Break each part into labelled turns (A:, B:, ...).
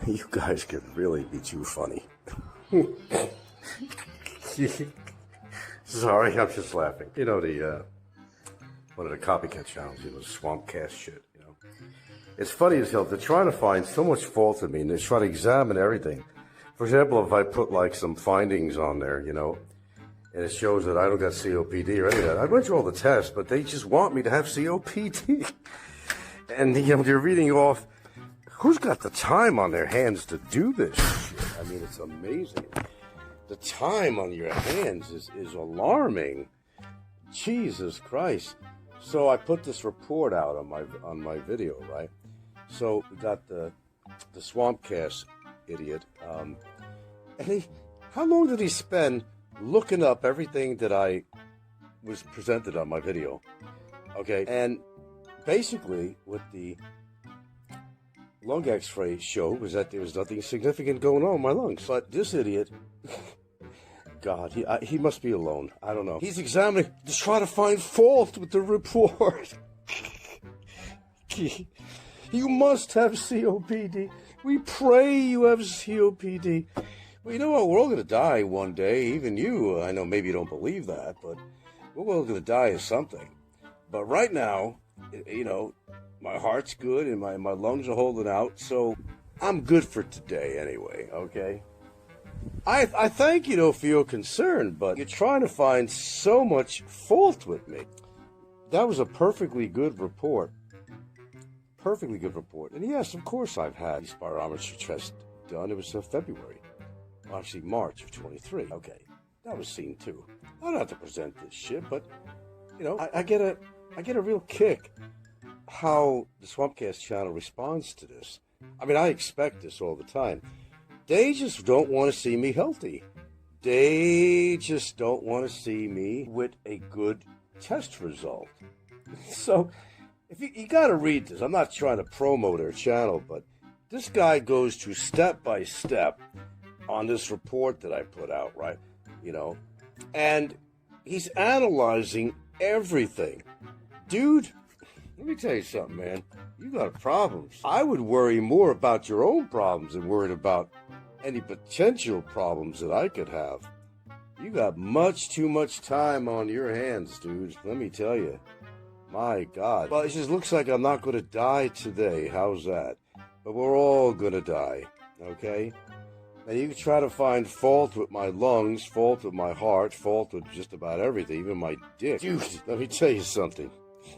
A: You guys could really be too funny. Sorry, I'm just laughing. You know, one of the copycat channels, the Swampcast shit, It's funny as hell. They're trying to find so much fault in me, and they're trying to examine everything. For example, if I put, like, some findings on there, and it shows that I don't got COPD or any of that. I went through all the tests, but they just want me to have COPD. And, they're reading off, who's got the time on their hands to do this shit? I mean, it's amazing. The time on your hands is alarming. Jesus Christ. So I put this report out on my video, right? So we got the Swampcast idiot. And how long did he spend looking up everything that I was presented on my video? Okay, and basically what the lung x-ray showed was that there was nothing significant going on in my lungs. But this idiot, God, he must be alone. I don't know. He's examining to try to find fault with the report. You must have COPD. We pray you have COPD. Well, you know what? We're all going to die one day. Even you. I know maybe you don't believe that, but we're all going to die of something. But right now, my heart's good and my lungs are holding out, so I'm good for today anyway, okay? I thank you, for your concern, but you're trying to find so much fault with me. That was a perfectly good report. Perfectly good report. And yes, of course I've had these spirometry tests done. It was February. Well, actually, March of 23. Okay, that was seen too. I don't have to present this shit, but, I get a real kick how the Swampcast channel responds to this. I mean, I expect this all the time. They just don't want to see me healthy. They just don't want to see me with a good test result. So, if you got to read this. I'm not trying to promo their channel, but this guy goes through step by step on this report that I put out, right? And he's analyzing everything. Dude, let me tell you something, man. You got problems. I would worry more about your own problems than worried about any potential problems that I could have. You got much too much time on your hands, dude. Let me tell you. My God. Well, it just looks like I'm not going to die today. How's that? But we're all going to die, okay? And you can try to find fault with my lungs, fault with my heart, fault with just about everything, even my dick. Dude, let me tell you something.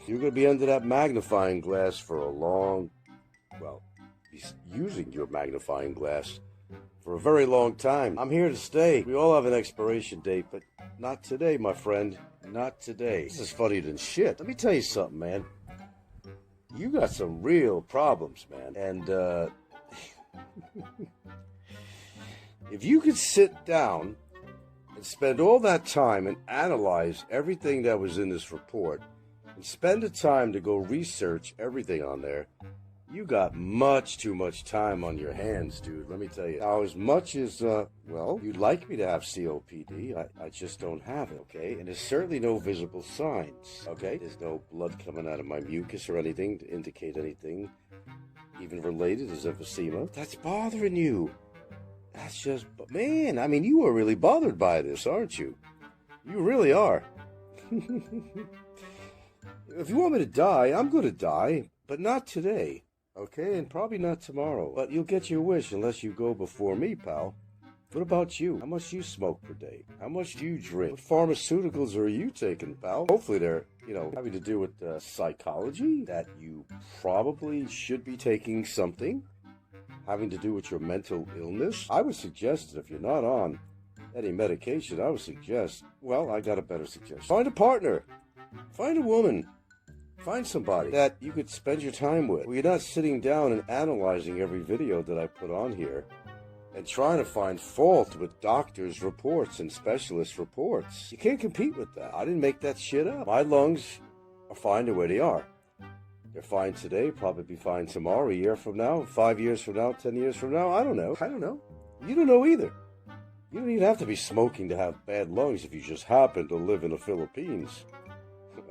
A: You're going to be under that magnifying glass for a long, using your magnifying glass for a very long time. I'm here to stay. We all have an expiration date, but not today, my friend. Not today. This is funnier than shit. Let me tell you something, man. You got some real problems, man. And, if you could sit down and spend all that time and analyze everything that was in this report, and spend the time to go research everything on there, you got much too much time on your hands, dude. Let me tell you. Now, as much as, you'd like me to have COPD, I just don't have it, okay? And there's certainly no visible signs, okay? There's no blood coming out of my mucus or anything to indicate anything, even related as emphysema. That's bothering you. That's just, man, I mean, you are really bothered by this, aren't you? You really are. If you want me to die, I'm going to die, but not today, okay? And probably not tomorrow. But you'll get your wish unless you go before me, pal. What about you? How much do you smoke per day? How much do you drink? What pharmaceuticals are you taking, pal? Hopefully they're, having to do with psychology, that you probably should be taking something having to do with your mental illness. I would suggest that if you're not on any medication, I would suggest, I got a better suggestion. Find a partner. Find a woman. Find somebody that you could spend your time with, where you're not sitting down and analyzing every video that I put on here and trying to find fault with doctors' reports and specialist reports. You can't compete with that. I didn't make that shit up. My lungs are fine the way they are. They're fine today, probably be fine tomorrow, a year from now, 5 years from now, 10 years from now. I don't know. You don't know either. You don't even have to be smoking to have bad lungs if you just happen to live in the Philippines.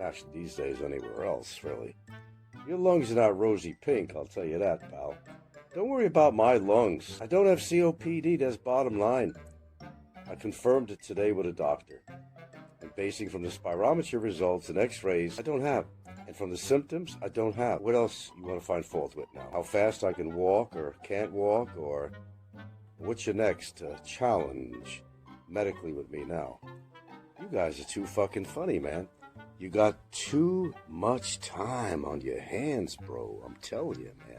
A: Actually, these days, anywhere else, really. Your lungs are not rosy pink, I'll tell you that, pal. Don't worry about my lungs. I don't have COPD, that's bottom line. I confirmed it today with a doctor. And basing from the spirometry results and x-rays, I don't have. And from the symptoms, I don't have. What else you want to find fault with now? How fast I can walk or can't walk, or what's your next challenge medically with me now? You guys are too fucking funny, man. You got too much time on your hands, bro. I'm telling you, man.